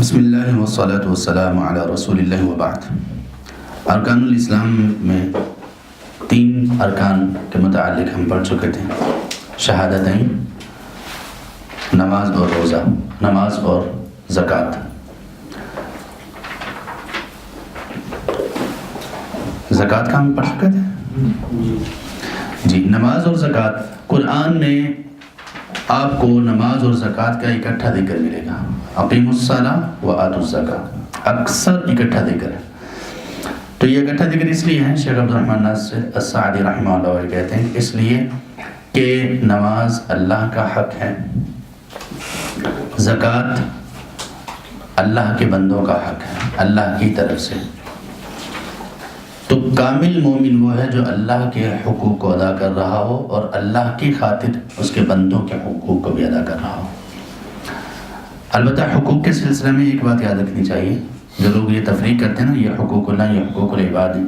بسم اللہ والصلاة والسلام علی رسول اللہ وبعد۔ ارکان الاسلام میں 3 ارکان کے متعلق ہم پڑھ چکے تھے، شہادتین، نماز اور روزہ، نماز اور زکوٰۃ۔ زکوٰۃ کا ہم پڑھ چکے تھے جی۔ نماز اور زکوٰۃ، قرآن میں آپ کو نماز اور زکوٰۃ کا اکٹھا ذکر ملے گا۔ اقیموا الصلاۃ وآتوا الزکاۃ، اکثر اکٹھا ذکر ہے۔ تو یہ اکٹھا ذکر اس لیے ہے، شیخ عبدالرحمن ناصر السعدی رحمہ اللہ کہتے ہیں اس لیے کہ نماز اللہ کا حق ہے، زکوٰۃ اللہ کے بندوں کا حق ہے، اللہ کی طرف سے۔ تو کامل مومن وہ ہے جو اللہ کے حقوق کو ادا کر رہا ہو اور اللہ کی خاطر اس کے بندوں کے حقوق کو بھی ادا کر رہا ہو۔ البتہ حقوق کے سلسلے میں ایک بات یاد رکھنی چاہیے، جو لوگ یہ تفریق کرتے ہیں نا، یہ حقوق اللہ، یہ حقوق العباد ہیں،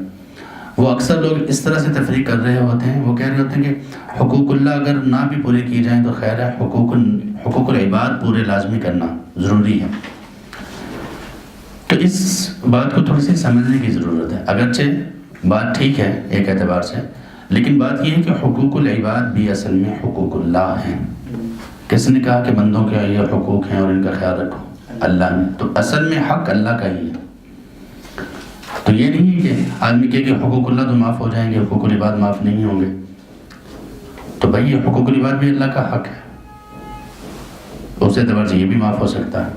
وہ اکثر لوگ اس طرح سے تفریق کر رہے ہوتے ہیں، وہ کہہ رہے ہوتے ہیں کہ حقوق اللہ اگر نہ بھی پورے کی جائیں تو خیر ہے، حقوق العباد پورے لازمی کرنا ضروری ہے۔ تو اس بات کو تھوڑی سی سمجھنے کی ضرورت ہے۔ اگرچہ بات ٹھیک ہے ایک اعتبار سے، لیکن بات یہ ہے کہ حقوق العباد بھی اصل میں حقوق اللہ ہیں۔ کس نے کہا کہ بندوں کے یہ حقوق ہیں اور ان کا خیال رکھو؟ اللہ نے۔ تو اصل میں حق اللہ کا ہی ہے۔ تو یہ نہیں ہے کہ آدمی کہے کہ حقوق اللہ تو معاف ہو جائیں گے، حقوق العباد معاف نہیں ہوں گے۔ تو بھائی یہ حقوق العباد بھی اللہ کا حق ہے، اس اعتبار سے یہ بھی معاف ہو سکتا ہے،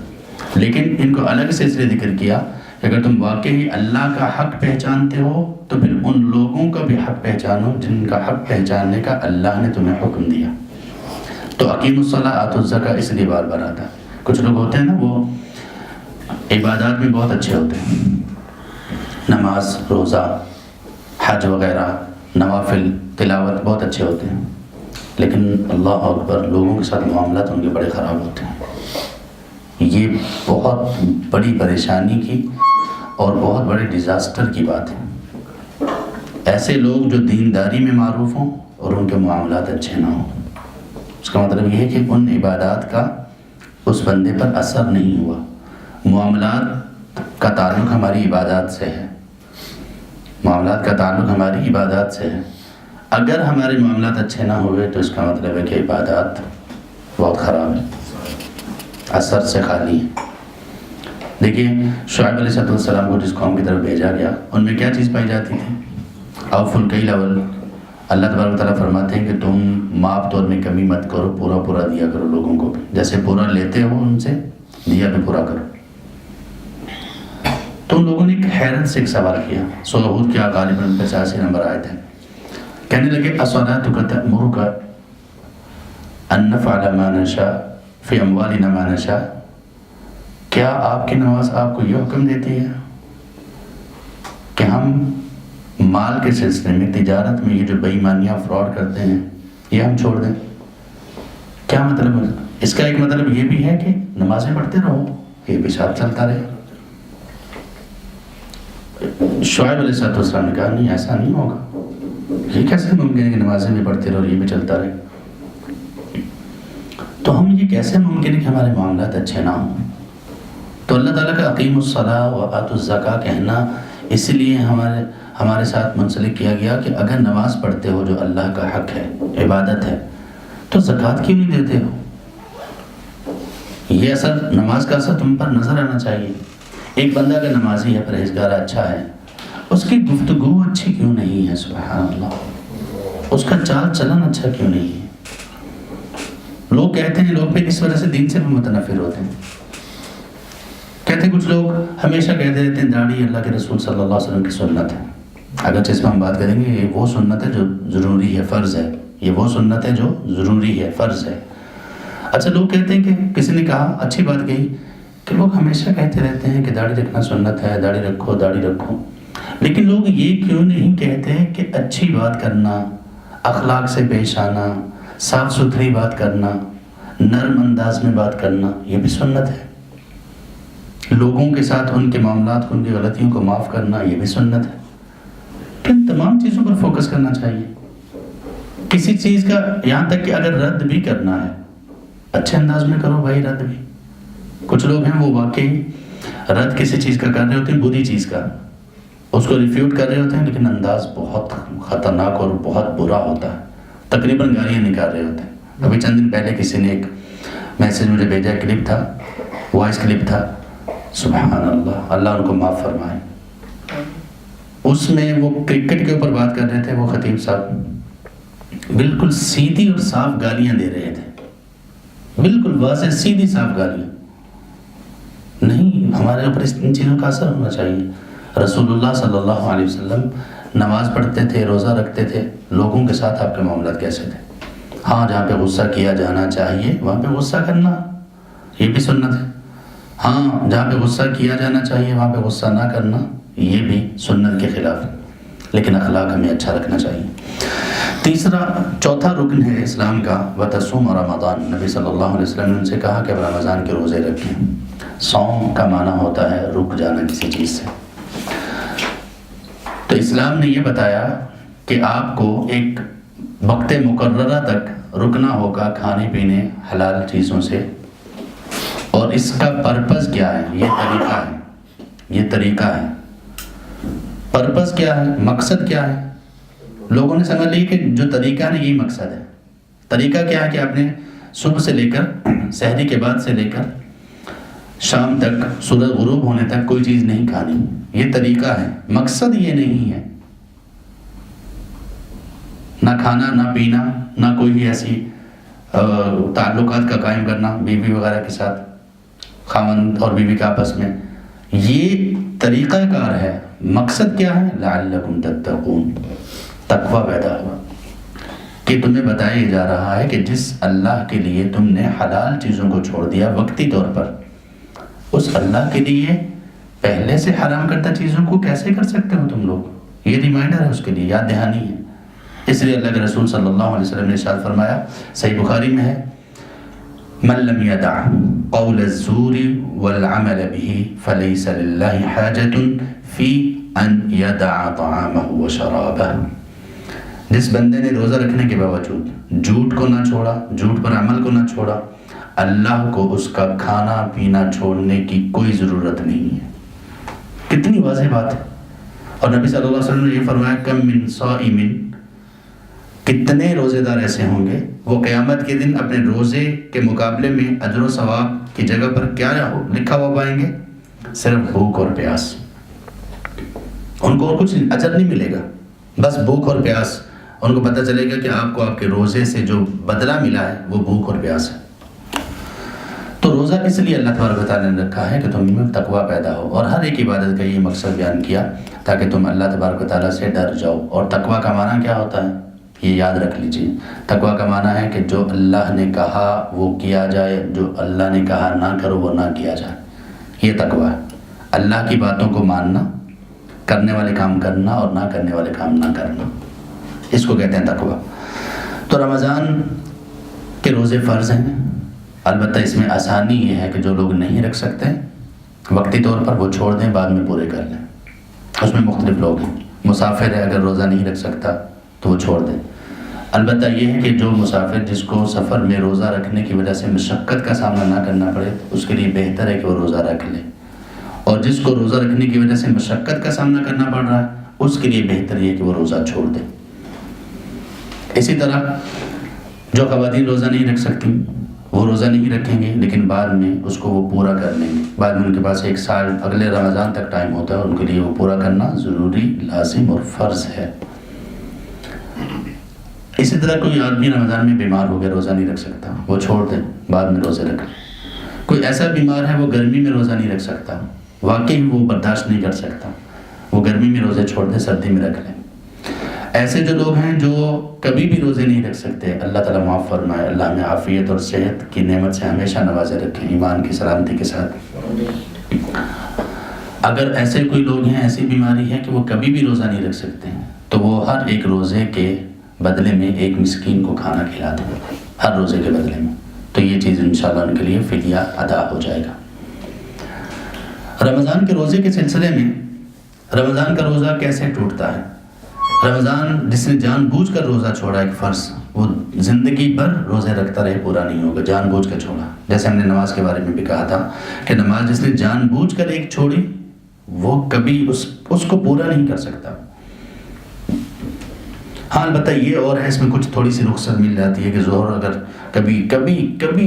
لیکن ان کو الگ سے اس لیے ذکر کیا کہ اگر تم واقعی اللہ کا حق پہچانتے ہو تو پھر ان لوگوں کا بھی حق پہچانو جن کا حق پہچاننے کا اللہ نے تمہیں حکم دیا۔ تو اقیم الصلاۃ آتوا الزکاۃ اس لیے بار بار آتا ہے۔ کچھ لوگ ہوتے ہیں نا، وہ عبادات میں بہت اچھے ہوتے ہیں، نماز، روزہ، حج وغیرہ، نوافل، تلاوت بہت اچھے ہوتے ہیں، لیکن اللہ اکبر لوگوں کے ساتھ معاملات ان کے بڑے خراب ہوتے ہیں۔ یہ بہت بڑی پریشانی کی اور بہت بڑے ڈیزاسٹر کی بات ہے۔ ایسے لوگ جو دینداری میں معروف ہوں اور ان کے معاملات اچھے نہ ہوں، اس کا مطلب یہ ہے کہ ان عبادات کا اس بندے پر اثر نہیں ہوا۔ معاملات کا تعلق ہماری عبادات سے ہے، معاملات کا تعلق ہماری عبادات سے ہے۔ اگر ہمارے معاملات اچھے نہ ہوئے تو اس کا مطلب ہے کہ عبادات بہت خراب ہے، اثر سے خالی ہے۔ دیکھیے شعیب علیہ السلام کو جس قوم کی طرف بھیجا گیا، ان میں کیا چیز پائی جاتی تھی؟ اوفوا الکیل اللہ تبارک و تعالیٰ فرماتے ہیں کہ تم ماپ تول میں کمی مت کرو، پورا پورا دیا کرو لوگوں کو بھی، جیسے پورا لیتے ہو ان سے دیا بھی پورا کرو۔ تو ان لوگوں نے ایک حیرت سے ایک سوال کیا، سورہ ہود کیا غالباً 85 نمبر آیت ہے، کہنے لگے اصلاتک تأمرک ان نفعل ما نشاء فی اموالنا ما نشاء، کیا آپ کی نماز آپ کو یہ حکم دیتی ہے کہ ہم مال کے سلسلے میں، تجارت میں یہ جو بے ایمانیاں فراڈ کرتے ہیں یہ ہم چھوڑ دیں؟ کیا مطلب ہے اس کا؟ ایک مطلب یہ بھی ہے کہ نمازیں پڑھتے رہو، یہ بھی ساتھ چلتا رہے۔ شعیب علیہ السلام نے کہا نہیں، ایسا نہیں ہوگا، یہ کیسے ممکن ہے کہ نمازیں بھی پڑھتے رہو اور یہ بھی چلتا رہے؟ تو ہم یہ کیسے ممکن ہے کہ ہمارے معاملات اچھے نہ ہوں؟ تو اللہ تعالیٰ کا اقیم الصلاۃ وآتوا الزکاۃ کہنا اس لیے ہمارے ساتھ منسلک کیا گیا کہ اگر نماز پڑھتے ہو جو اللہ کا حق ہے، عبادت ہے، تو زکوٰۃ کیوں نہیں دیتے ہو؟ یہ اثر، نماز کا اثر تم پر نظر آنا چاہیے۔ ایک بندہ اگر نمازی ہے، پرہیزگار اچھا ہے، اس کی گفتگو اچھی کیوں نہیں ہے؟ سبحان اللہ، اس کا چال چلن اچھا کیوں نہیں ہے؟ لوگ کہتے ہیں، لوگ پھر اس وجہ سے دین سے بھی متنفر ہوتے ہیں۔ کہتے ہیں کچھ لوگ ہمیشہ کہتے رہتے ہیں داڑھی اللہ کے رسول صلی اللہ علیہ وسلم کی سنت ہے، اگرچہ اس میں ہم بات کریں گے یہ وہ سنت ہے جو ضروری ہے، فرض ہے، یہ وہ سنت ہے جو ضروری ہے، فرض ہے۔ اچھا، لوگ کہتے ہیں کہ کسی نے کہا، اچھی بات کہی کہ لوگ ہمیشہ کہتے رہتے ہیں کہ داڑھی رکھنا سنت ہے، داڑھی رکھو، داڑھی رکھو، لیکن لوگ یہ کیوں نہیں کہتے کہ اچھی بات کرنا، اخلاق سے پیش آنا، صاف ستھری بات کرنا، نرم انداز میں بات کرنا، یہ بھی سنت ہے۔ لوگوں کے ساتھ ان کے معاملات کو، ان کی غلطیوں کو معاف کرنا، یہ بھی سنت ہے۔ ان تمام چیزوں پر فوکس کرنا چاہیے۔ کسی چیز کا، یہاں تک کہ اگر رد بھی کرنا ہے، اچھے انداز میں کرو بھائی، رد بھی۔ کچھ لوگ ہیں وہ واقعی رد کسی چیز کا کر رہے ہوتے ہیں، بری چیز کا، اس کو ریفیوٹ کر رہے ہوتے ہیں، لیکن انداز بہت خطرناک اور بہت برا ہوتا ہے، تقریباً گالیاں نکال رہے ہوتے ہیں۔ ابھی چند دن پہلے کسی نے ایک میسیج مجھے بھیجا، کلپ تھا، وائس کلپ تھا، سبحان اللہ، اللہ ان کو معاف فرمائے۔ اس میں وہ کرکٹ کے اوپر بات کر رہے تھے، وہ خطیب صاحب بالکل سیدھی اور صاف گالیاں دے رہے تھے، بالکل واضح سیدھی صاف گالیاں۔ نہیں، ہمارے اوپر ان چیزوں کا اثر ہونا چاہیے۔ رسول اللہ صلی اللہ علیہ وسلم نماز پڑھتے تھے، روزہ رکھتے تھے، لوگوں کے ساتھ آپ کے معاملات کیسے تھے؟ ہاں، جہاں پہ غصہ کیا جانا چاہیے وہاں پہ غصہ کرنا، یہ بھی سنت ہے۔ ہاں، جہاں پہ غصہ کیا جانا چاہیے وہاں پہ غصہ نہ کرنا، یہ بھی سنت کے خلاف ہے، لیکن اخلاق ہمیں اچھا رکھنا چاہیے۔ چوتھا رکن ہے اسلام کا، وتصوم رمضان۔ نبی صلی اللہ علیہ وسلم نے ان سے کہا کہ رمضان کے روزے رکھیں۔ صوم کا معنی ہوتا ہے رک جانا کسی چیز سے۔ تو اسلام نے یہ بتایا کہ آپ کو ایک وقت مقررہ تک رکنا ہوگا کھانے پینے حلال چیزوں سے، اور اس کا پرپز کیا ہے؟ یہ طریقہ ہے۔ پرپز کیا ہے؟ مقصد کیا ہے؟ لوگوں نے سمجھ لی کہ جو طریقہ ہے یہی مقصد ہے۔ طریقہ کیا ہے کہ آپ نے صبح سے لے کر سحری کے بعد سے لے کر شام تک، سورج غروب ہونے تک کوئی چیز نہیں کھانی، یہ طریقہ ہے، مقصد یہ نہیں ہے۔ نہ کھانا، نہ پینا، نہ کوئی ایسی تعلقات کا قائم کرنا بیوی وغیرہ کے ساتھ، خاوند اور بیوی کا آپس میں، یہ طریقہ کار ہے۔ مقصد کیا ہے؟ لعلکم تتقون، تقوی پیدا ہوا، کہ تمہیں بتایا جا رہا ہے کہ جس اللہ کے لیے تم نے حلال چیزوں کو چھوڑ دیا وقتی طور پر، اس اللہ کے لیے پہلے سے حرام کرتا چیزوں کو کیسے کر سکتے ہو تم لوگ؟ یہ ریمائنڈر ہے، اس کے لیے یاد دہانی ہے۔ اس لیے اللہ کے رسول صلی اللہ علیہ وسلم نے ارشاد فرمایا، صحیح بخاری میں ہے، من لم يدع قول الزور والعمل به فليس لله حاجة في ان يدع طعامه وشرابه۔ جس بندے نے روزہ رکھنے کے باوجود جھوٹ کو نہ چھوڑا، جھوٹ پر عمل کو نہ چھوڑا، اللہ کو اس کا کھانا پینا چھوڑنے کی کوئی ضرورت نہیں ہے۔ کتنی واضح بات ہے۔ اور نبی صلی اللہ علیہ وسلم نے یہ فرمایا، کم من صائم، کتنے روزے دار ایسے ہوں گے وہ قیامت کے دن اپنے روزے کے مقابلے میں اجر و ثواب کی جگہ پر کیا لکھا ہوا پائیں گے؟ صرف بھوک اور پیاس۔ ان کو اور کچھ اجر نہیں ملے گا، بس بھوک اور پیاس۔ ان کو پتہ چلے گا کہ آپ کو آپ کے روزے سے جو بدلہ ملا ہے وہ بھوک اور پیاس ہے۔ تو روزہ اس لیے اللہ تبارک و تعالیٰ نے رکھا ہے کہ تم میں تقویٰ پیدا ہو، اور ہر ایک عبادت کا یہ مقصد بیان کیا تاکہ تم اللہ تبارک و تعالیٰ سے ڈر جاؤ۔ اور تقویٰ کا معنی کیا ہوتا ہے؟ یہ یاد رکھ لیجئے، تقویٰ کا معنی ہے کہ جو اللہ نے کہا وہ کیا جائے، جو اللہ نے کہا نہ کرو وہ نہ کیا جائے، یہ تقویٰ ہے۔ اللہ کی باتوں کو ماننا، کرنے والے کام کرنا اور نہ کرنے والے کام نہ کرنا، اس کو کہتے ہیں تقویٰ۔ تو رمضان کے روزے فرض ہیں، البتہ اس میں آسانی یہ ہے کہ جو لوگ نہیں رکھ سکتے وقتی طور پر وہ چھوڑ دیں، بعد میں پورے کر لیں۔ اس میں مختلف لوگ ہیں، مسافر ہے اگر روزہ نہیں رکھ سکتا تو وہ چھوڑ دیں۔ البتہ یہ ہے کہ جو مسافر جس کو سفر میں روزہ رکھنے کی وجہ سے مشقت کا سامنا نہ کرنا پڑے، اس کے لیے بہتر ہے کہ وہ روزہ رکھ لے، اور جس کو روزہ رکھنے کی وجہ سے مشقت کا سامنا کرنا پڑ رہا ہے اس کے لیے بہتر یہ کہ وہ روزہ چھوڑ دے۔ اسی طرح جو خواتین روزہ نہیں رکھ سکتی وہ روزہ نہیں رکھیں گے، لیکن بعد میں اس کو وہ پورا کر لیں گے۔ بعد میں ان کے پاس 1 سال اگلے رمضان تک ٹائم ہوتا ہے، اور ان کے لیے وہ پورا کرنا ضروری، لازم اور فرض ہے۔ اسی طرح کوئی آدمی رمضان میں بیمار ہو گیا، روزہ نہیں رکھ سکتا، وہ چھوڑ دے، بعد میں روزے رکھ لے۔ کوئی ایسا بیمار ہے وہ گرمی میں روزہ نہیں رکھ سکتا، واقعی وہ برداشت نہیں کر سکتا، وہ گرمی میں روزے چھوڑ دے، سردی میں رکھ لیں۔ ایسے جو لوگ ہیں جو کبھی بھی روزے نہیں رکھ سکتے، اللہ تعالیٰ معاف فرمائے، اللہ ہمیں عافیت اور صحت کی نعمت سے ہمیشہ نوازے رکھیں، ایمان کی سلامتی کے ساتھ۔ اگر ایسے کوئی لوگ ہیں، ایسی بیماری ہے کہ وہ کبھی بھی روزہ نہیں رکھ سکتے، تو وہ ہر ایک روزے کے بدلے میں ایک مسکین کو کھانا کھلا دیں، ہر روزے کے بدلے میں، تو یہ چیز انشاءاللہ ان کے لیے فدیہ ادا ہو جائے گا۔ رمضان کے روزے کے سلسلے میں، رمضان کا روزہ کیسے ٹوٹتا ہے؟ رمضان جس نے جان بوجھ کر روزہ چھوڑا ایک فرض، وہ زندگی بھر روزے رکھتا رہے پورا نہیں ہوگا، جان بوجھ کر چھوڑا. جیسے ہم نے نماز کے بارے میں بھی کہا تھا کہ نماز جس نے جان بوجھ کر ایک چھوڑی وہ کبھی اس کو پورا نہیں کر سکتا. ہاں البتہ یہ اور ہے، اس میں کچھ تھوڑی سی رخصت مل جاتی ہے کہ ظہر اگر کبھی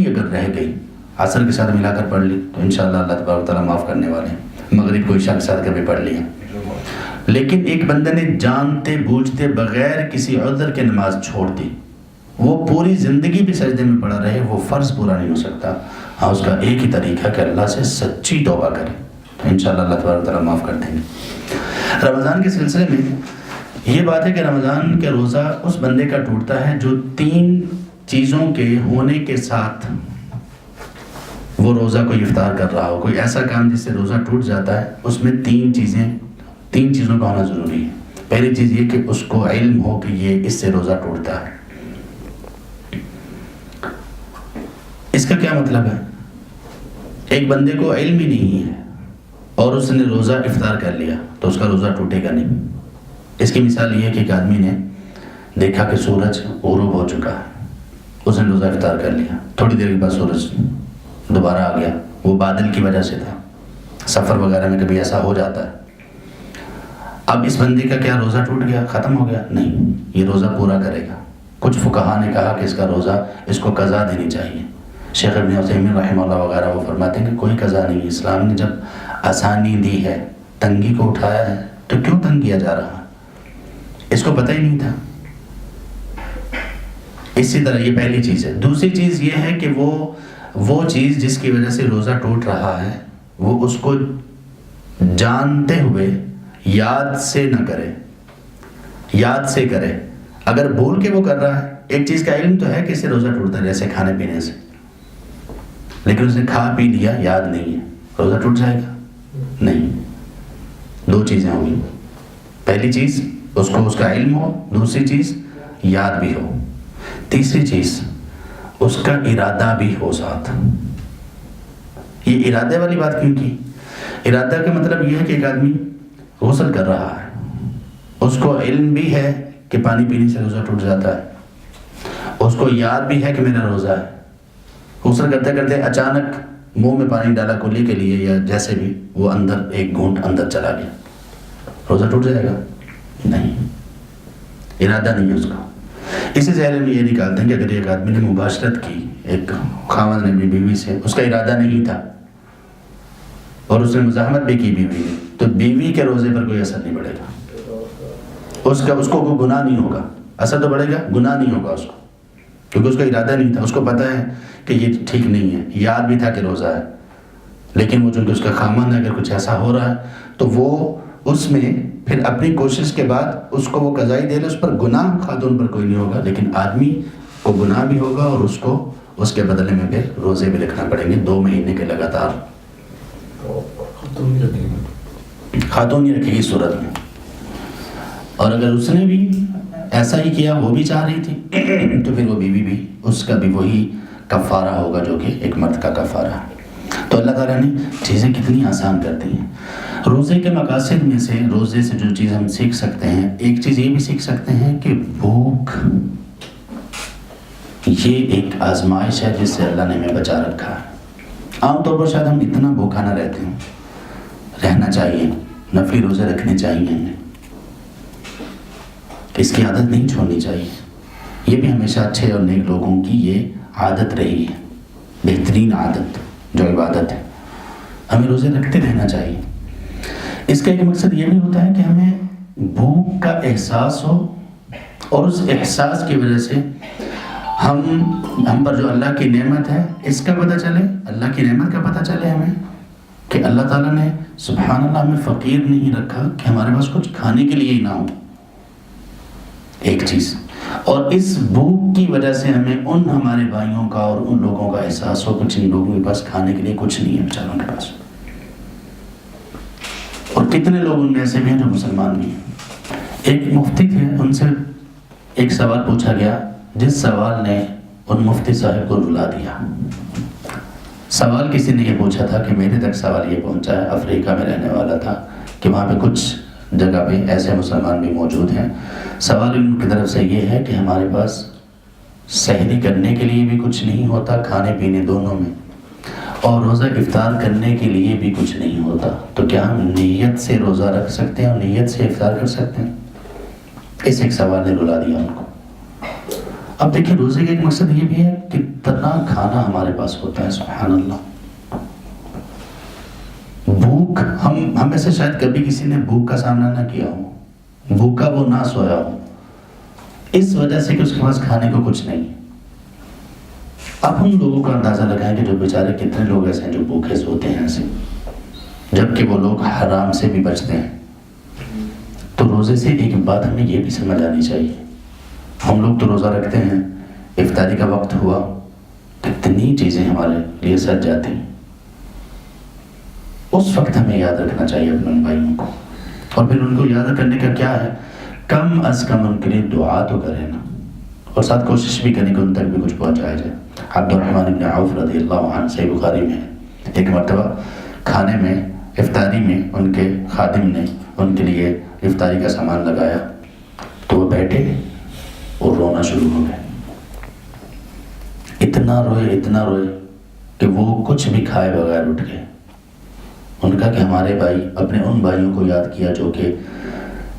اگر رہ گئی، عصر کے ساتھ ملا کر پڑھ لی تو انشاءاللہ اللہ تبارک و تعالیٰ معاف کرنے والے ہیں. مغرب کو عشاء کے ساتھ کبھی پڑھ لیا. لیکن ایک بندے نے جانتے بوجھتے بغیر کسی عذر کے نماز چھوڑ دی، وہ پوری زندگی بھی سجدے میں پڑا رہے، وہ فرض پورا نہیں ہو سکتا. ہاں اس کا ایک ہی طریقہ کہ اللہ سے سچی توبہ کرے تو انشاءاللہ اللہ تبارک و تعالیٰ معاف کر دیں گے. رمضان کے سلسلے میں یہ بات ہے کہ رمضان کے روزہ اس بندے کا ٹوٹتا ہے جو 3 چیزوں کے ہونے کے ساتھ وہ روزہ کو افطار کر رہا ہو. کوئی ایسا کام جس سے روزہ ٹوٹ جاتا ہے، اس میں 3 چیزوں کا ہونا ضروری ہے. پہلی چیز یہ کہ اس کو علم ہو کہ یہ اس سے روزہ ٹوٹتا ہے. اس کا کیا مطلب ہے؟ ایک بندے کو علم ہی نہیں ہے اور اس نے روزہ افطار کر لیا تو اس کا روزہ ٹوٹے گا نہیں. اس کی مثال یہ ہے کہ ایک آدمی نے دیکھا کہ سورج غروب ہو چکا ہے، اس نے روزہ افطار کر لیا، تھوڑی دیر کے بعد سورج دوبارہ آ گیا. وہ بادل کی وجہ سے تھا، سفر وغیرہ میں کبھی ایسا ہو جاتا ہے. اب اس بندے کا کیا روزہ ٹوٹ گیا، ختم ہو گیا؟ نہیں، یہ روزہ پورا کرے گا. کچھ فقہا نے کہا کہ اس کا روزہ اس کو قضا دینی چاہیے. شیخ ابن عثیمین رحمہ اللہ وغیرہ وہ فرماتے ہیں کہ کوئی قضا نہیں. اسلام نے جب آسانی دی ہے، تنگی کو اٹھایا ہے، تو کیوں تنگ کیا جا رہا ہے؟ اس کو پتہ ہی نہیں تھا. اسی طرح یہ پہلی چیز ہے. دوسری چیز یہ ہے کہ وہ چیز جس کی وجہ سے روزہ ٹوٹ رہا ہے وہ اس کو جانتے ہوئے یاد سے نہ کرے، یاد سے کرے. اگر بھول کے وہ کر رہا ہے، ایک چیز کا علم تو ہے کہ اس سے روزہ ٹوٹتا ہے جیسے کھانے پینے سے، لیکن اس نے کھا پی لیا، یاد نہیں ہے، روزہ ٹوٹ جائے گا؟ نہیں. 2 چیزیں ہوں گی. پہلی چیز اس کو اس کا علم ہو، دوسری چیز یاد بھی ہو، تیسری چیز اس کا ارادہ بھی ہو ساتھ. یہ ارادے والی بات کیوں کی؟ ارادہ کا مطلب یہ ہے کہ ایک آدمی غسل کر رہا ہے، اس کو علم بھی ہے کہ پانی پینے سے روزہ ٹوٹ جاتا ہے، اس کو یاد بھی ہے کہ میرا روزہ ہے. غسل کرتے کرتے اچانک منہ میں پانی ڈالا کلی کے لیے یا جیسے بھی، وہ اندر ایک گھونٹ اندر چلا گیا، روزہ ٹوٹ جائے گا؟ نہیں، ارادہ نہیں ہے اس کا. اسی ذہن میں یہ نکالتے ہیں کہ اگر ایک آدمی نے مباشرت کی، ایک خاوند نے بیوی سے، اس کا ارادہ نہیں تھا اور اس نے مزاحمت بھی کی بیوی نے، تو بیوی کے روزے پر کوئی اثر نہیں پڑے گا. اس کو کوئی گناہ نہیں ہوگا. اثر تو پڑے گا، گناہ نہیں ہوگا اس کو، کیونکہ اس کا ارادہ نہیں تھا. اس کو پتہ ہے کہ یہ ٹھیک نہیں ہے، یاد بھی تھا کہ روزہ ہے، لیکن وہ چونکہ اس کا خاوند ہے، اگر کچھ ایسا ہو رہا ہے تو وہ اس میں پھر اپنی کوشش کے بعد اس کو وہ قضائی دے لے. اس پر گناہ خاتون پر کوئی نہیں ہوگا، لیکن آدمی کو گناہ بھی ہوگا اور اس کو اس کے بدلے میں پھر روزے بھی لکھنا پڑیں گے 2 مہینے کے لگاتار. خاتون ہی رکھے گی صورت میں. اور اگر اس نے بھی ایسا ہی کیا، وہ بھی چاہ رہی تھی، تو پھر وہ بیوی بھی، اس کا بھی وہی کفارہ ہوگا جو کہ ایک مرد کا کفارہ ہے. تو اللہ تعالیٰ نے چیزیں کتنی آسان کر دی ہیں. روزے کے مقاصد میں سے، روزے سے جو چیز ہم سیکھ سکتے ہیں، ایک چیز یہ بھی سیکھ سکتے ہیں کہ بھوک یہ ایک آزمائش ہے جس سے اللہ نے ہمیں بچا رکھا ہے. عام طور پر شاید ہم اتنا بھوکا نہ رہتے ہیں، رہنا چاہیے، نفلی روزے رکھنے چاہیے ہمیں، اس کی عادت نہیں چھوڑنی چاہیے. یہ بھی ہمیشہ اچھے اور نیک لوگوں کی یہ عادت رہی ہے، بہترین عادت جو عبادت ہے. ہمیں روزے رکھتے رہنا چاہیے. اس کا ایک مقصد یہ بھی ہوتا ہے کہ ہمیں بھوک کا احساس ہو اور اس احساس کی وجہ سے ہم پر جو اللہ کی نعمت ہے اس کا پتہ چلے، اللہ کی نعمت کا پتہ چلے ہمیں کہ اللہ تعالیٰ نے سبحان اللہ ہمیں فقیر نہیں رکھا کہ ہمارے پاس کچھ کھانے کے لیے ہی نہ ہو. ایک چیز، اور اس بھوک کی وجہ سے ہمیں ان ہمارے بھائیوں کا اور ان لوگوں کا احساس ہو کہ جن لوگوں کے پاس کھانے کے لیے کچھ نہیں ہے بیچاروں کے پاس. اور کتنے لوگ ان میں ایسے بھی ہیں جو مسلمان بھی ہیں. ایک مفتی تھے، ان سے ایک سوال پوچھا گیا جس سوال نے ان مفتی صاحب کو رلا دیا. سوال کسی نے یہ پوچھا تھا کہ میرے تک سوال یہ پہنچا ہے، افریقہ میں رہنے والا تھا، کہ وہاں پہ کچھ جگہ پہ ایسے مسلمان بھی موجود ہیں. سوال ان کی طرف سے یہ ہے کہ ہمارے پاس سحری کرنے کے لیے بھی کچھ نہیں ہوتا، کھانے پینے دونوں میں، اور روزہ افطار کرنے کے لیے بھی کچھ نہیں ہوتا، تو کیا ہم نیت سے روزہ رکھ سکتے ہیں اور نیت سے افطار کر سکتے ہیں؟ اس ایک سوال نے رلا دیا ان کو. اب دیکھیں روزے کا ایک مقصد یہ بھی ہے کہ کتنا کھانا ہمارے پاس ہوتا ہے، سبحان اللہ. بھوک، ہم میں سے شاید کبھی کسی نے بھوک کا سامنا نہ کیا ہو، بھوکا وہ نہ سویا ہو، اس وجہ سے کہ اس کے پاس کھانے کو کچھ نہیں. اب ہم لوگوں کا اندازہ لگائیں کہ جو بیچارے کتنے لوگ ایسے ہیں جو بھوکے سوتے ہیں ایسے، جبکہ وہ لوگ حرام سے بھی بچتے ہیں. تو روزے سے ایک بات ہمیں یہ بھی سمجھ آنی چاہیے، ہم لوگ تو روزہ رکھتے ہیں، افطاری کا وقت ہوا کتنی چیزیں ہمارے لیے سج جاتی ہیں. اس وقت ہمیں یاد رکھنا چاہیے اپنے ان بھائیوں کو، اور پھر ان کو یاد کرنے کا کیا ہے، کم از کم ان کے لیے دعا تو کریں نا، اور ساتھ کوشش بھی کریں کہ ان تک بھی کچھ پہنچایا جائے. عبد الرحمن بن عوف رضی اللہ عنہ صحیح بخاری میں ہے، ایک مرتبہ کھانے میں افطاری میں ان کے خادم نے ان کے لیے افطاری کا سامان لگایا تو وہ بیٹھے اور رونا شروع ہو گئے. اتنا روئے کہ وہ کچھ بھی کھائے بغیر اٹھ گئے. ان کا کہ ہمارے بھائی، اپنے ان بھائیوں کو یاد کیا جو کہ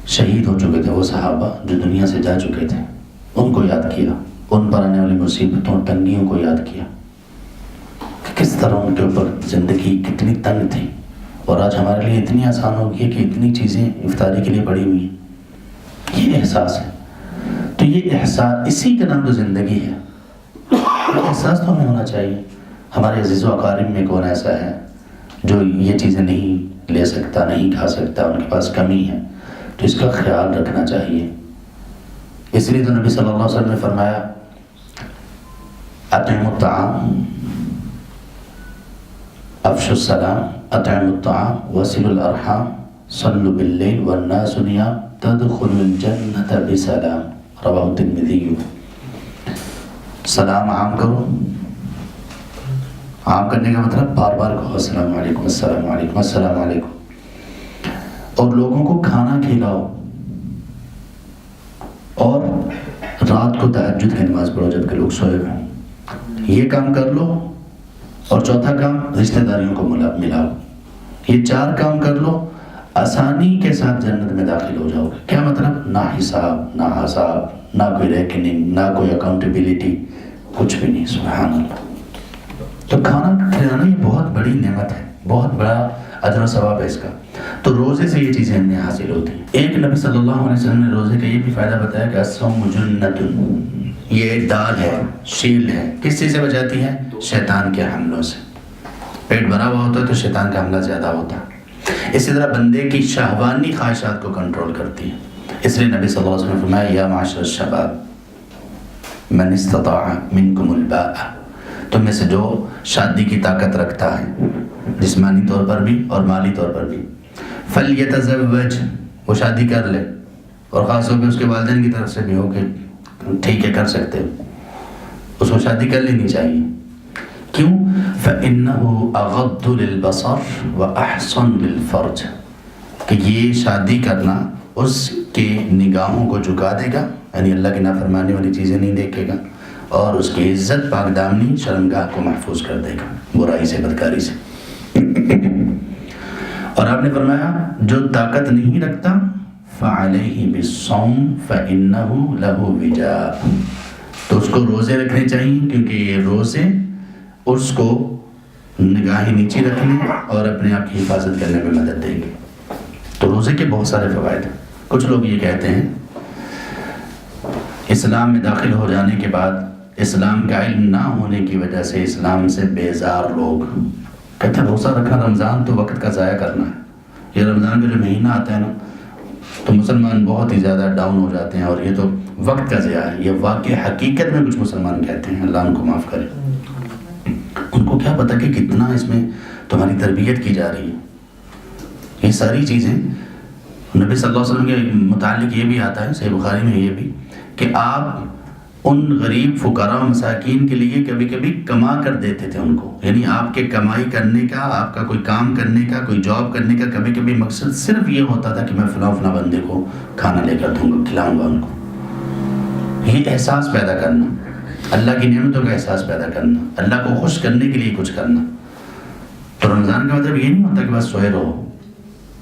شہید ہو چکے تھے، وہ صحابہ جو دنیا سے جا چکے تھے، ان کو یاد کیا، ان پر آنے والی مصیبتوں تنگیوں کو یاد کیا کہ کس طرح ان کے اوپر زندگی کتنی تنگ تھی، اور آج ہمارے لیے اتنی آسان ہو گئی ہے کہ اتنی چیزیں افطاری کے لیے پڑی ہوئی ہیں. یہ احساس ہے، تو یہ احساس، اسی کا نام تو زندگی ہے. یہ احساس تو ہمیں ہونا چاہیے. ہمارے عزیز و اقارب میں کون ایسا ہے جو یہ چیزیں نہیں لے سکتا، نہیں کھا سکتا، ان کے پاس کمی ہے، تو اس کا خیال رکھنا چاہیے. اس لیے تو نبی صلی اللہ علیہ وسلم نے فرمایا اطعموا الطعام افشوا السلام اطعموا الطعام وصلوا الارحام صلوا باللیل والناس نیام تدخلوا الجنة بسلام، رواه الترمذی. سلام عام کرو. عام کرنے کا مطلب بار بار کہو السلام علیکم السلام علیکم السلام علیکم، اور لوگوں کو کھانا کھلاؤ، اور رات کو تہجد کی نماز پڑھو جب کہ لوگ سوئے ہوئے ہوں. یہ کام کر لو، اور چوتھا کام رشتہ داریوں کو ملاؤ. یہ 4 کام کر لو، آسانی کے ساتھ جنت میں داخل ہو جاؤ گے. کیا مطلب؟ نہ حساب، نہ حساب، نہ کوئی ریکننگ، نہ کوئی اکاؤنٹیبلٹی، کچھ بھی نہیں. سبحان اللہ. تو کھانا کھلانا یہ بہت بڑی نعمت ہے، بہت بڑا اجر و ثواب ہے اس کا. تو روزے سے یہ چیزیں ہمیں حاصل ہوتی ہیں. ایک نبی صلی اللہ علیہ وسلم نے روزے کا یہ بھی فائدہ بتایا کہ الصوم جنۃ، یہ ڈال ہے، شیلڈ ہے. کس چیز سے بچاتی ہے؟ شیطان کے حملوں سے. پیٹ بھرا ہوا ہوتا ہے تو شیطان کا حملہ زیادہ ہوتا ہے. اسی طرح بندے کی شہوانی خواہشات کو کنٹرول کرتی ہے. اس لیے نبی صلی اللہ علیہ وسلم نے فرمایا یا معاشر الشباب من استطاع منکم الباء، تم میں سے جو شادی کی طاقت رکھتا ہے جسمانی طور پر بھی اور مالی طور پر بھی، فلیتزوج، وہ شادی کر لے. اور خاص طور پہ اس کے والدین کی طرف سے بھی ہو کہ ٹھیک ہے کر سکتے ہو، اس کو شادی کر لینی چاہیے. کیوں؟ فإنه أغض للبصر وأحصن للفرج، کہ یہ شادی کرنا اس کے نگاہوں کو جھکا دے گا، یعنی اللہ کی نافرمانی والی چیزیں نہیں دیکھے گا، اور اس کی عزت پاک دامنی شرمگاہ کو محفوظ کر دے گا برائی سے، بدکاری سے. اور آپ نے فرمایا جو طاقت نہیں رکھتا فعلیہ بالصوم فإنہ لہ وجاء، تو اس کو روزے رکھنے چاہیے، کیونکہ یہ روزے اس کو نگاہیں نیچی رکھنے اور اپنے آپ کی حفاظت کرنے میں مدد دیں گے. تو روزے کے بہت سارے فوائد ہیں. کچھ لوگ یہ کہتے ہیں اسلام میں داخل ہو جانے کے بعد اسلام کا علم نہ ہونے کی وجہ سے اسلام سے بیزار لوگ کہتے ہیں روزہ رکھنا رمضان تو وقت کا ضائع کرنا ہے. یہ رمضان کا جو مہینہ آتا ہے نا تو مسلمان بہت ہی زیادہ ڈاؤن ہو جاتے ہیں، اور یہ تو وقت کا ضیاع ہے. یہ واقع حقیقت میں کچھ مسلمان کہتے ہیں، اللہ ان کو معاف کرے. ان کو کیا پتا کہ کتنا اس میں تمہاری تربیت کی جا رہی ہے. یہ ساری چیزیں نبی صلی اللہ علیہ وسلم کے متعلق یہ بھی آتا ہے صحیح بخاری میں یہ بھی کہ آپ ان غریب فقراء و مساکین کے لیے کبھی کبھی کما کر دیتے تھے ان کو. یعنی آپ کے کمائی کرنے کا، آپ کا کوئی کام کرنے کا، کوئی جاب کرنے کا کبھی کبھی مقصد صرف یہ ہوتا تھا کہ میں فلاں فلاں بندے کو کھانا لے کر دوں گا، کھلاؤں گا ان کو. یہ احساس پیدا کرنا، اللہ کی نعمتوں کا احساس پیدا کرنا، اللہ کو خوش کرنے کے لیے کچھ کرنا. تو رمضان کا مطلب یہ نہیں ہوتا کہ بس سوئے رہو.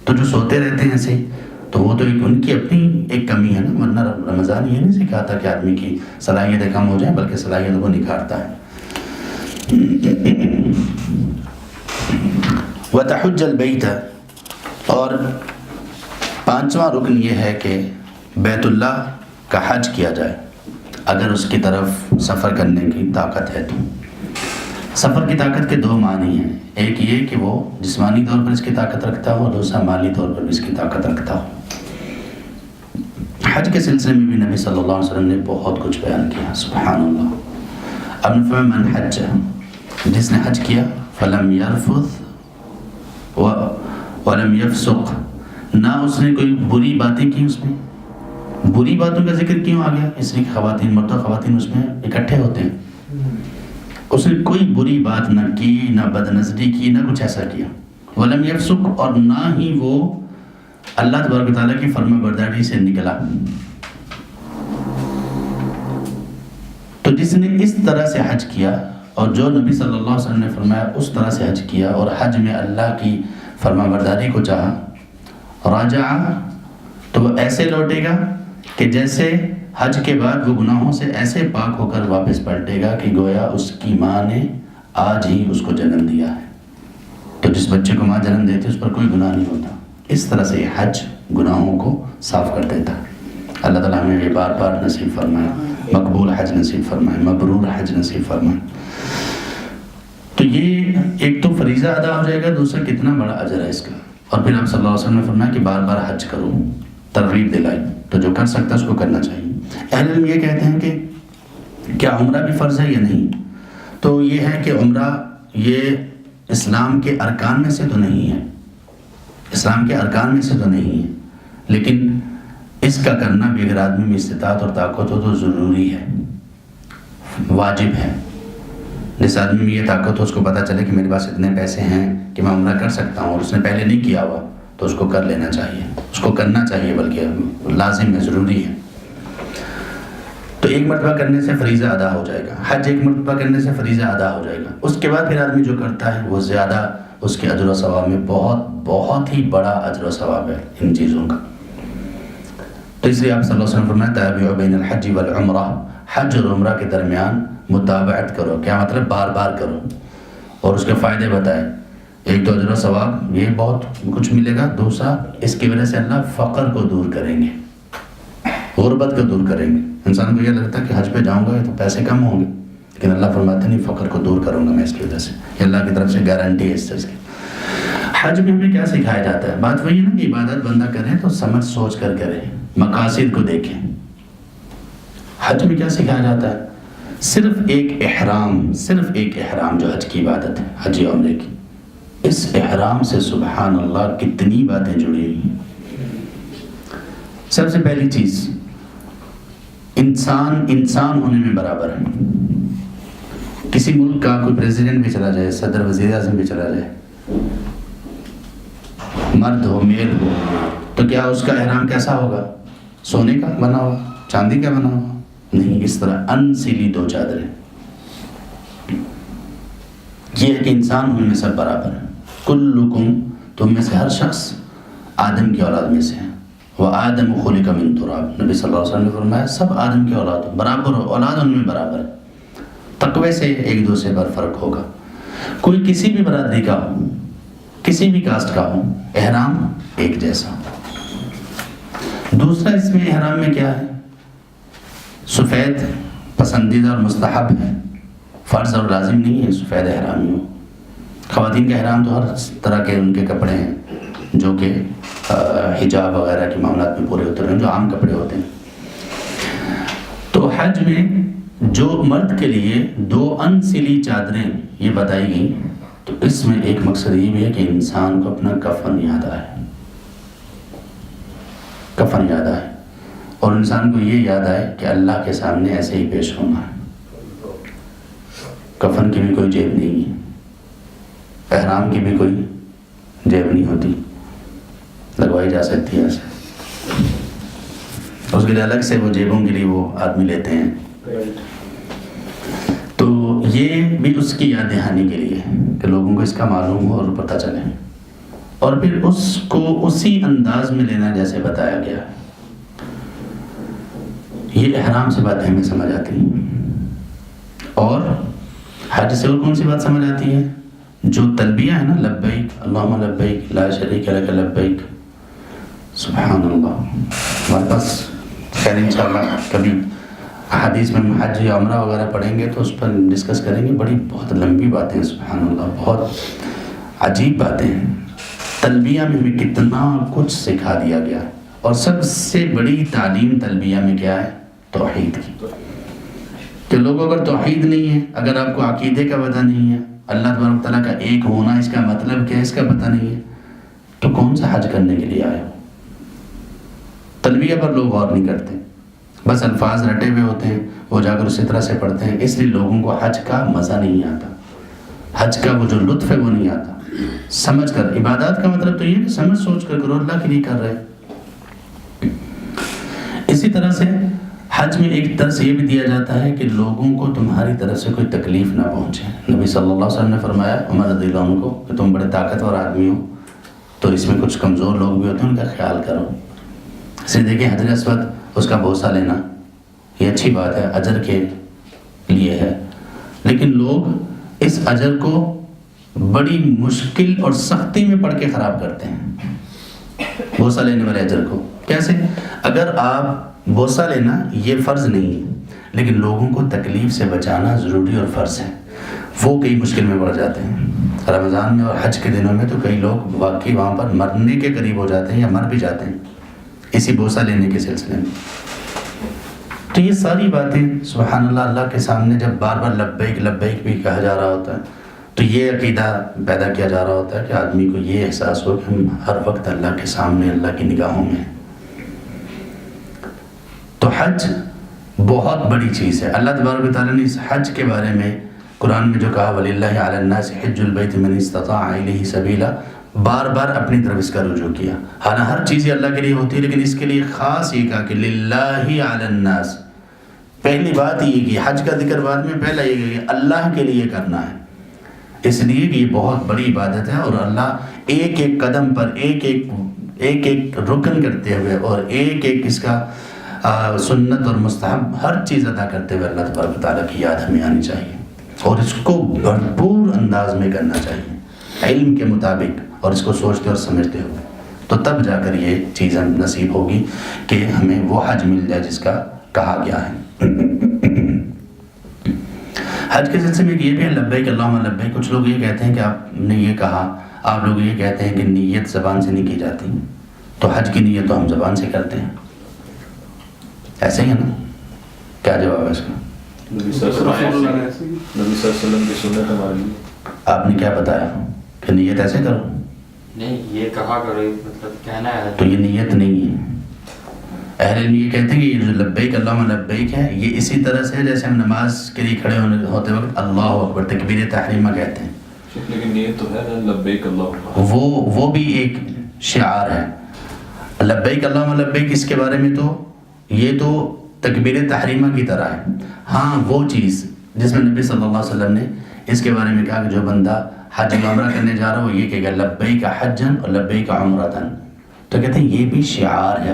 تو جو سوتے رہتے ہیں ایسے ہی، تو وہ تو ان کی اپنی ایک کمی ہے نا. ورنہ رمضان یہ نہیں سکھاتا کہ آدمی کی صلاحیتیں کم ہو جائیں، بلکہ صلاحیتوں کو نکھارتا ہے. وَتَحُجَّ الْبَيْتَ، اور 5واں رکن یہ ہے کہ بیت اللہ کا حج کیا جائے اگر اس کی طرف سفر کرنے کی طاقت ہے تو. سفر کی طاقت کے 2 معنی ہیں. ایک یہ کہ وہ جسمانی طور پر اس کی طاقت رکھتا ہو، اور دوسرا مالی طور پر بھی اس کی طاقت رکھتا ہو. حج کے سلسلے میں بھی نبی صلی اللہ علیہ وسلم نے بہت کچھ بیان کیا. سبحان اللہ. اب فرمایا من حج، جس نے حج کیا، فلم یرفث ولم یفسق، نہ اس نے کوئی بری باتیں کی. اس میں بری باتوں کا ذکر کیوں آ گیا؟ اس لیے خواتین، مرد و خواتین اس میں اکٹھے ہوتے ہیں. اس نے کوئی بری بات نہ کی، نہ بد نظری کی، نہ کچھ ایسا کیا. ولم یفسق، اور نہ ہی وہ اللہ تبارک و تعالیٰ کی فرما برداری سے نکلا. تو جس نے اس طرح سے حج کیا، اور جو نبی صلی اللہ علیہ وسلم نے فرمایا اس طرح سے حج کیا، اور حج میں اللہ کی فرما برداری کو چاہا، راجع، تو وہ ایسے لوٹے گا کہ جیسے حج کے بعد وہ گناہوں سے ایسے پاک ہو کر واپس پلٹے گا کہ گویا اس کی ماں نے آج ہی اس کو جنم دیا ہے. تو جس بچے کو ماں جنم دیتی اس پر کوئی گناہ نہیں ہوتا. اس طرح سے یہ حج گناہوں کو صاف کر دیتا ہے. اللہ تعالیٰ ہمیں یہ بار بار نصیب فرمائے، مقبول حج نصیب فرمائے، مبرور حج نصیب فرمائے. تو یہ ایک تو فریضہ ادا ہو جائے گا، دوسرا کتنا بڑا اجر ہے اس کا. اور پھر آپ صلی اللہ علیہ وسلم نے فرمایا کہ بار بار حج کرو، ترغیب دلائی. تو جو کر سکتا ہے اس کو کرنا چاہیے. اہل علم یہ کہتے ہیں کہ کیا عمرہ بھی فرض ہے یا نہیں؟ تو یہ ہے کہ عمرہ یہ اسلام کے ارکان میں سے تو نہیں ہے، اسلام کے ارکان میں سے تو نہیں ہے، لیکن اس کا کرنا بھی اگر آدمی میں استطاعت اور طاقت ہو تو ضروری ہے، واجب ہے. جس آدمی میں یہ طاقت ہو، اس کو پتہ چلے کہ میرے پاس اتنے پیسے ہیں کہ میں عمرہ کر سکتا ہوں، اور اس نے پہلے نہیں کیا ہوا، تو اس کو کر لینا چاہیے، اس کو کرنا چاہیے، بلکہ لازم ہے، ضروری ہے. تو ایک مرتبہ کرنے سے فریضہ ادا ہو جائے گا. حج ایک مرتبہ کرنے سے فریضہ ادا ہو جائے گا. اس کے بعد پھر آدمی جو کرتا ہے وہ زیادہ اس کے اجر و ثواب میں بہت ہی بڑا اجر و ثواب ہے ان چیزوں کا. تو اس لیے آپ صلی اللہ علیہ وسلم فرمایا تابعوا بین الحج والعمرہ، حج اور عمرہ کے درمیان متابعت کرو. کیا مطلب؟ بار بار کرو، اور اس کے فائدے بتائے. ایک تو اجر و ثواب یہ بہت کچھ ملے گا، دوسرا اس کی وجہ سے اللہ فقر کو دور کریں گے، غربت کو دور کریں گے. انسان کو یہ لگتا ہے کہ حج پہ جاؤں گا تو پیسے کم ہوں گے، لیکن اللہ فرماتے نہیں، فقر کو دور کروں گا میں اس کی وجہ سے. یہ اللہ کی طرف سے گارنٹی ہے اس چیز کی. حج میں ہمیں کیا سکھایا جاتا ہے؟ بات وہی ہے نا کہ عبادت بندہ کرے تو سمجھ سوچ کر کرے، مقاصد کو دیکھیں. حج میں کیا سکھایا جاتا ہے؟ صرف ایک احرام جو حج کی عبادت ہے، حج یا عمرے کی، اس احرام سے سبحان اللہ کتنی باتیں جڑی ہوئی ہیں. سب سے پہلی چیز، انسان ہونے میں برابر ہے. کسی ملک کا کوئی پریزیڈنٹ بھی چلا جائے، صدر وزیر اعظم بھی چلا جائے، مرد ہو میل ہو، تو کیا اس کا احرام کیسا ہوگا؟ سونے کا بنا ہوا، چاندی کا بنا ہوا؟ نہیں، اس طرح انسلی 2 چادریں. یہ ہے کہ انسان ہونے میں سب برابر ہے. کلکم، تم میں سے ہر شخص آدم کی اولاد میں سے ہے. وآدم خلق من تراب، نبی صلی اللہ علیہ وسلم نے فرمایا سب آدم کی اولاد برابر ہو، اولاد ان میں برابر ہے. تقوی سے ایک دوسرے پر فرق ہوگا. کوئی کسی بھی برادری کا ہو، کسی بھی کاسٹ کا ہو، احرام ایک جیسا. دوسرا اس میں احرام میں کیا ہے؟ سفید پسندیدہ اور مستحب ہے، فرض اور لازم نہیں ہے سفید احرام ہو. خواتین کا احرام تو ہر طرح کے ان کے کپڑے ہیں جو کہ حجاب وغیرہ کے معاملات میں پورے ہوتے ہیں، جو عام کپڑے ہوتے ہیں. تو حج میں جو مرد کے لیے 2 انسلی چادریں یہ بتائی گئیں، تو اس میں ایک مقصد یہ بھی ہے کہ انسان کو اپنا کفن یاد آئے، کفن یاد آئے. اور انسان کو یہ یاد آئے کہ اللہ کے سامنے ایسے ہی پیش ہونا ہے. کفن کی بھی کوئی جیب نہیں ہے، احرام کی بھی کوئی جیب نہیں ہوتی، لگوائی جا سکتی ہے ایسے. اس کے لیے الگ سے وہ جیبوں کے لیے وہ آدمی لیتے ہیں. تو یہ بھی اس کی یاد دہانی کے لیے کہ لوگوں کو اس کا معلوم ہو اور پتہ چلے، اور پھر اس کو اسی انداز میں لینا جیسے بتایا گیا. یہ احرام سے بات ہمیں سمجھ آتی ہے. اور حج سے اور کون سی بات سمجھ آتی ہے؟ جو تلبیہ ہے نا، لبیک اللہم لبیک لا شریک لک لبیک، سبحان اللہ. ہمارے پاس خیر انشاءاللہ کبھی حدیث میں حج یا عمرہ وغیرہ پڑھیں گے تو اس پر ڈسکس کریں گے. بہت لمبی باتیں ہیں، سبحان اللہ، بہت عجیب باتیں ہیں. تلبیہ میں ہمیں کتنا کچھ سکھا دیا گیا، اور سب سے بڑی تعلیم تلبیہ میں کیا ہے؟ توحید کی. کہ لوگوں اگر توحید نہیں ہے، اگر آپ کو عقیدے کا پتہ نہیں ہے، اللہ تبارک تعالیٰ کا ایک ہونا اس کا مطلب کیا ہے اس کا پتہ نہیں ہے، تو کون سا حج کرنے کے لیے آئے ہو؟ تلبیہ پر لوگ غور نہیں کرتے، بس الفاظ رٹے ہوئے ہوتے ہیں، وہ جا کر اسی طرح سے پڑھتے ہیں. اس لیے لوگوں کو حج کا مزہ نہیں آتا، حج کا وہ جو لطف ہے وہ نہیں آتا. سمجھ کر عبادات کا مطلب تو یہ کہ سمجھ سوچ کر کرو، اللہ کے لیے کر رہے. اسی طرح سے حج میں ایک درس یہ بھی دیا جاتا ہے کہ لوگوں کو تمہاری طرف سے کوئی تکلیف نہ پہنچے. نبی صلی اللہ علیہ وسلم نے فرمایا عمر رضی اللہ عنہ کو کہ تم بڑے طاقتور آدمی ہو، تو اس میں کچھ کمزور لوگ بھی ہوتے ہیں، ان کا خیال کرو. اسے دیکھیں حجر اسود اس کا بوسہ لینا یہ اچھی بات ہے، اجر کے لیے ہے، لیکن لوگ اس اجر کو بڑی مشکل اور سختی میں پڑھ کے خراب کرتے ہیں. بوسہ لینے والے اجر کو کیسے؟ اگر آپ بوسہ لینا یہ فرض نہیں ہے، لیکن لوگوں کو تکلیف سے بچانا ضروری اور فرض ہے، وہ کئی مشکل میں پڑ جاتے ہیں. رمضان میں اور حج کے دنوں میں تو کئی لوگ واقعی وہاں پر مرنے کے قریب ہو جاتے ہیں یا مر بھی جاتے ہیں اسی بوسہ لینے کے سلسلے میں. تو یہ ساری باتیں سبحان اللہ اللہ کے سامنے جب بار بار لبیک لبیک بھی کہا جا رہا ہوتا ہے تو یہ عقیدہ پیدا کیا جا رہا ہوتا ہے کہ آدمی کو یہ احساس ہو کہ ہم ہر وقت اللہ کے سامنے اللہ کی نگاہوں میں ہیں. تو حج بہت بڑی چیز ہے. اللہ تبارک و تعالیٰ نے اس حج کے بارے میں قرآن میں جو کہا وَلِلَّهِ عَلَى النَّاسِ حِجُّ الْبَيْتِ مَنِ اسْتَطَاعَ إِلَيْهِ سَبِيلًا، بار بار اپنی طرف اس کا رجوع کیا. حالانکہ ہر چیز اللہ کے لیے ہوتی ہے، لیکن اس کے لیے خاص یہ کہا کہ لِلَّهِ عَلَى النَّاسِ. پہلی بات یہ کہ حج کا ذکر بعد میں پہلا یہ کہ اللہ کے لیے کرنا ہے، اس لیے کہ یہ بہت بڑی عبادت ہے، اور اللہ ایک ایک قدم پر ایک ایک رکن کرتے ہوئے اور ایک ایک اس کا سنت اور مستحب ہر چیز ادا کرتے ہوئے اللہ تبارک و تعالیٰ کی یاد ہمیں آنی چاہیے، اور اس کو بھرپور انداز میں کرنا چاہیے علم کے مطابق، اور اس کو سوچتے اور سمجھتے ہوئے. تو تب جا کر یہ چیز ہم نصیب ہوگی کہ ہمیں وہ حج مل جائے جس کا کہا گیا ہے. حج کے سلسلے میں یہ بھی ہے لبیک اللہم لبیک. کچھ لوگ یہ کہتے ہیں کہ آپ نے یہ کہا، آپ لوگ یہ کہتے ہیں کہ نیت زبان سے نہیں کی جاتی، تو حج کی نیت تو ہم زبان سے کرتے ہیں، ایسے ہی ہے نا؟ کیا جواب ہے اس کا؟ نبی صلی اللہ علیہ وسلم کی سنت ہمارے لیے. آپ نے کیا بتایا کہ نیت ایسے کرو؟ نہیں، یہ کہا کرو، مطلب کہنا ہے تو یہ نیت نہیں ہے. اہل علم یہ کہتے ہیں کہ یہ جو لبیک اللہم لبیک ہے یہ اسی طرح سے جیسے ہم نماز کے لیے کھڑے ہوتے وقت اللہ اکبر تکبیر تحریمہ کہتے ہیں، لیکن نیت تو ہے نا لبیک اللہ، وہ بھی ایک شعار ہے. لبیک اللہم لبیک اس کے بارے میں تو یہ تو تکبیر تحریمہ کی طرح ہے. ہاں وہ چیز جس میں نبی صلی اللہ علیہ وسلم نے اس کے بارے میں کہا کہ جو بندہ حج و عمرہ کرنے جا رہا ہو یہ کہے گا لبیک حجن اور لبیک عمرتن، تو کہتے ہیں یہ بھی شعار ہے،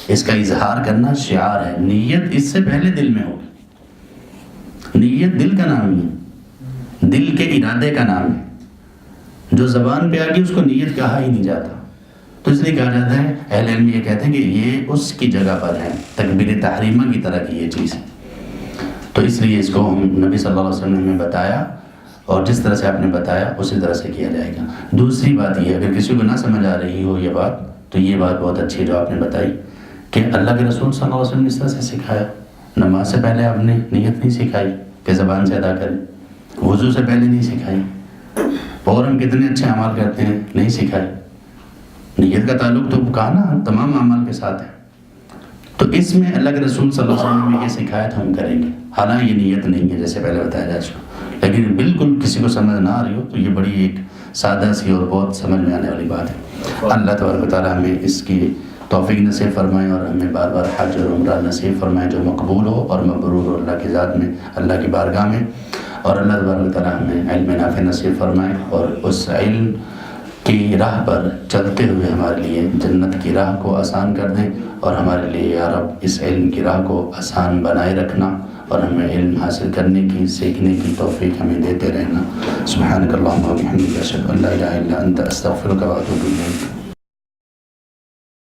اس کا اظہار کرنا شعار ہے. نیت اس سے پہلے دل میں ہوگی. نیت دل کا نام ہی ہے، دل کے ارادے کا نام ہے. جو زبان پہ آگے اس کو نیت کہا ہی نہیں جاتا، تو اس لیے کہا جاتا ہے اہل علم یہ کہتے ہیں کہ یہ اس کی جگہ پر ہے، تکبیر تحریمہ کی طرح کی یہ چیز ہے. تو اس لیے اس کو نبی صلی اللہ علیہ وسلم نے ہمیں بتایا، اور جس طرح سے آپ نے بتایا اسی طرح سے کیا جائے گا. دوسری بات یہ اگر کسی کو نہ سمجھ آ رہی ہو یہ بات، تو یہ بات بہت اچھی ہے جو آپ نے بتائی کہ اللہ کے رسول صلی اللہ علیہ وسلم نے اس طرح سے سکھایا. نماز سے پہلے آپ نے نیت نہیں سکھائی کہ زبان سے ادا کریں، وضو سے پہلے نہیں سکھائی، اور ہم کتنے اچھے اعمال کرتے ہیں نہیں سکھائی. نیت کا تعلق تو کہا نا تمام اعمال کے ساتھ ہے. تو اس میں اللہ کے رسول صلی اللہ علیہ وسلم نے یہ سکھایا تو ہم کریں گے، حالانکہ یہ نیت نہیں ہے جیسے پہلے بتایا جا چکا، لیکن بالکل کسی کو سمجھ نہ آ رہی ہو تو یہ بڑی ایک سادہ سی اور بہت سمجھ میں آنے والی بات ہے۔ اللہ تبارک و تعالیٰ ہمیں اس کی توفیق نصیب فرمائے اور ہمیں بار بار حج اور عمرہ نصیب فرمائے جو مقبول ہو اور مبرور ہو اللہ کی ذات میں، اللہ کی بارگاہ میں، اور اللہ تبارک و تعالیٰ ہمیں علم نافع نصیب فرمائے اور اس علم کی راہ پر چلتے ہوئے ہمارے لیے جنت کی راہ کو آسان کر دیں، اور ہمارے لیے یا رب اس علم کی راہ کو آسان بنائے رکھنا اور ہمیں علم حاصل کرنے کی، سیکھنے کی توفیق ہمیں دیتے رہنا۔ سبحانک اللہم و بحمدک، اشہد ان لا الہ الا انت، استغفرک و اتوب الیک۔